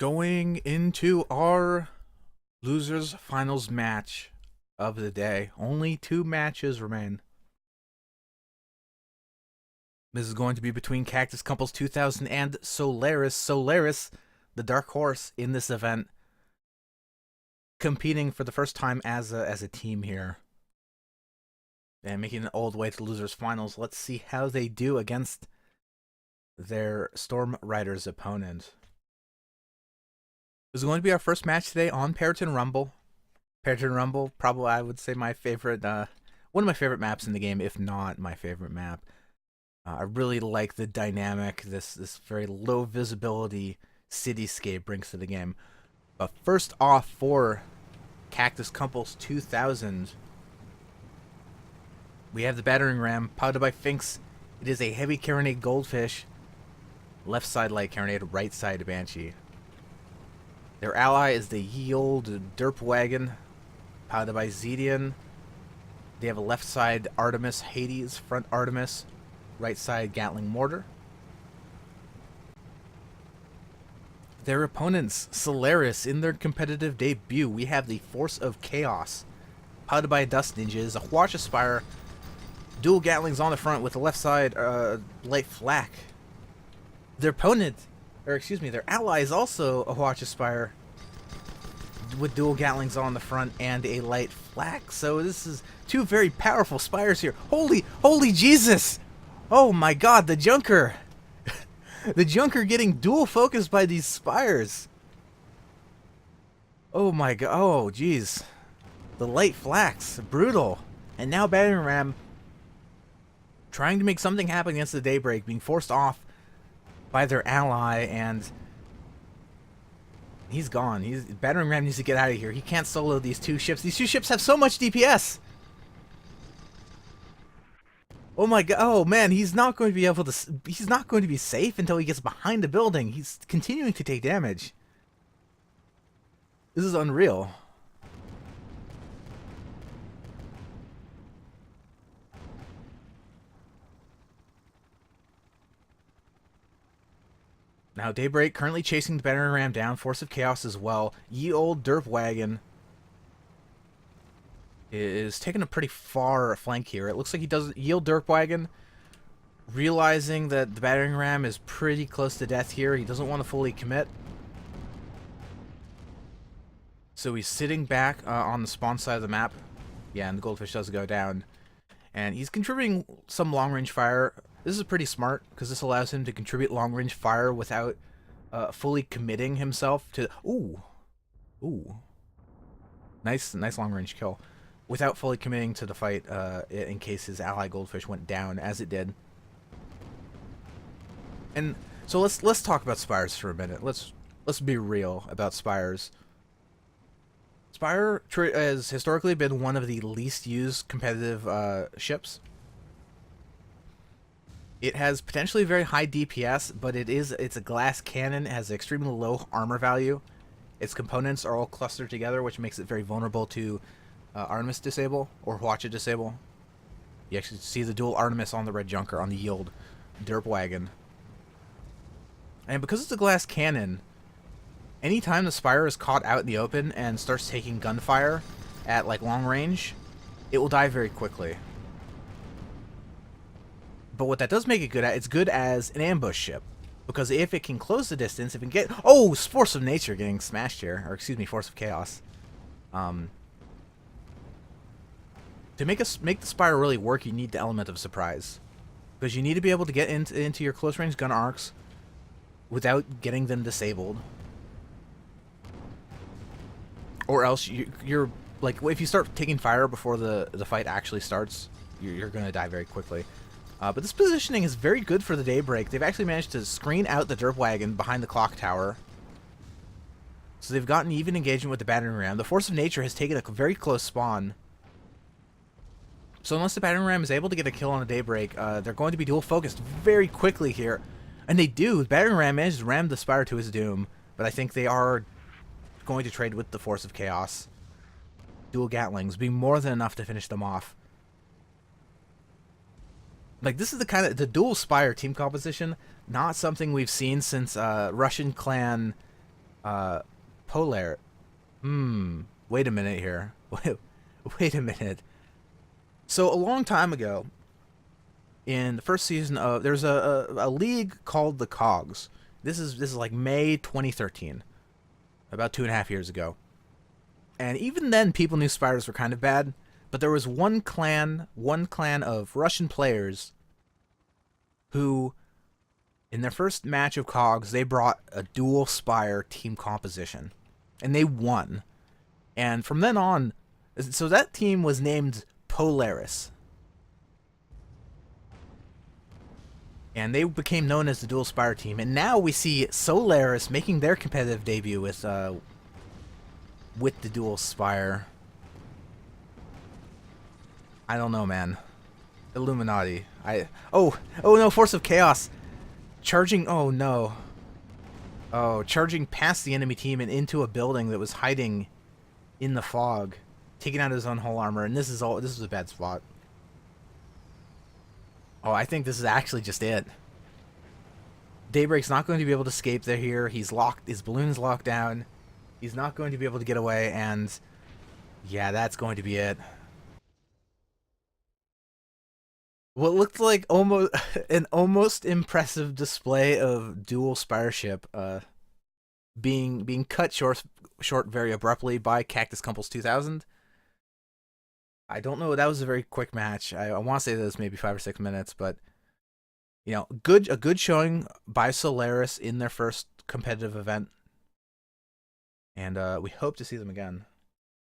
Going into our losers finals match of the day. Only 2 matches remain. This is going to be between Kaktuskumpelz2000 and Solaris. Solaris, the dark horse in this event, competing for the first time as a team here. And making an all the way to losers finals. Let's see how they do against their Storm Riders opponent. This is going to be our first match today on Periton Rumble. Periton Rumble, probably I would say my favorite, one of my favorite maps in the game, if not my favorite map. I really like the dynamic this very low visibility cityscape brings to the game. But first off for Kaktuskumpelz2000, we have the battering ram piloted by Finks. It is a heavy carronade goldfish, left side light carronade, right side banshee. Their ally is the ye old derp wagon, piloted by Zedian. They have a left side Artemis Hades, front Artemis, right side Gatling mortar. Their opponents, Solaris, in their competitive debut, we have the Force of Chaos, piloted by a Dust Ninja, is a Hwacha Spire, dual Gatlings on the front with the left side light flak. Their opponent, or excuse me, their ally is also a Hwacha Spire with dual Gatlings on the front and a light flak. So this is 2 very powerful spires here. Holy Jesus! Oh my god, the Junker! The Junker getting dual focused by these spires. Oh my god, oh jeez. The light flaks, brutal. And now battering ram trying to make something happen against the Daybreak, being forced off by their ally, and he's gone. Battering ram needs to get out of here. He can't solo these 2 ships. These 2 ships have so much DPS. Oh my god. Oh man, he's not going to be able to. He's not going to be safe until he gets behind the building. He's continuing to take damage. This is unreal. Now Daybreak currently chasing the battering ram down. Force of Chaos as well. Ye old derp wagon is taking a pretty far flank here. It looks like he does yield derp wagon, realizing that the battering ram is pretty close to death here. He doesn't want to fully commit, so he's sitting back on the spawn side of the map. Yeah, and the goldfish does go down, and he's contributing some long range fire. This is pretty smart because this allows him to contribute long range fire without fully committing himself to. Ooh, nice long range kill, without fully committing to the fight in case his ally goldfish went down, as it did. And so let's talk about spires for a minute. Let's be real about spires. Spire has historically been one of the least used competitive ships. It has potentially very high DPS, but it's a glass cannon. It has extremely low armor value. Its components are all clustered together, which makes it very vulnerable to Artemis disable or Hwacha disable. You actually see the dual Artemis on the red Junker on the yield derp wagon. And because it's a glass cannon, anytime the spire is caught out in the open and starts taking gunfire at like long range, it will die very quickly. But what that does make it good at, it's good as an ambush ship. Because if it can close the distance, if it can get... Oh, Force of Nature getting smashed here. Or excuse me, Force of Chaos. To make the spire really work, you need the element of surprise. Because you need to be able to get into your close range gun arcs without getting them disabled. Or else you're like, if you start taking fire before the fight actually starts, you're going to die very quickly. But this positioning is very good for the Daybreak. They've actually managed to screen out the derp wagon behind the clock tower. So they've gotten even engagement with the battering ram. The Force of Nature has taken a very close spawn. So unless the battering ram is able to get a kill on a Daybreak, they're going to be dual focused very quickly here. And they do. The battering ram manages to ram the spire to his doom. But I think they are going to trade with the Force of Chaos. Dual Gatlings being more than enough to finish them off. Like, this is the dual spire team composition, not something we've seen since Russian clan Uh, Polar. Wait a minute here. Wait a minute. So a long time ago, in the first season of there's a league called the Cogs. This is like May 2013, about 2.5 years ago. And even then, people knew spiders were kind of bad. But there was one clan of Russian players who, in their first match of Cogs, they brought a dual spire team composition, and they won. And from then on, so that team was named Polaris. And they became known as the Dual Spire team. And now we see Solaris making their competitive debut with the Dual Spire. I don't know, man. Illuminati. Oh no, Force of Chaos. Charging, oh no. Oh, charging past the enemy team and into a building that was hiding in the fog. Taking out his own whole armor, and this is a bad spot. Oh, I think this is actually just it. Daybreak's not going to be able to escape here. He's locked. His balloon's locked down. He's not going to be able to get away, and yeah, that's going to be it. What looked like an almost impressive display of dual spireship, being cut short very abruptly by Kaktuskumpelz2000. I don't know. That was a very quick match. I want to say that it was maybe 5 or 6 minutes, but you know, a good showing by Solaris in their first competitive event, and we hope to see them again.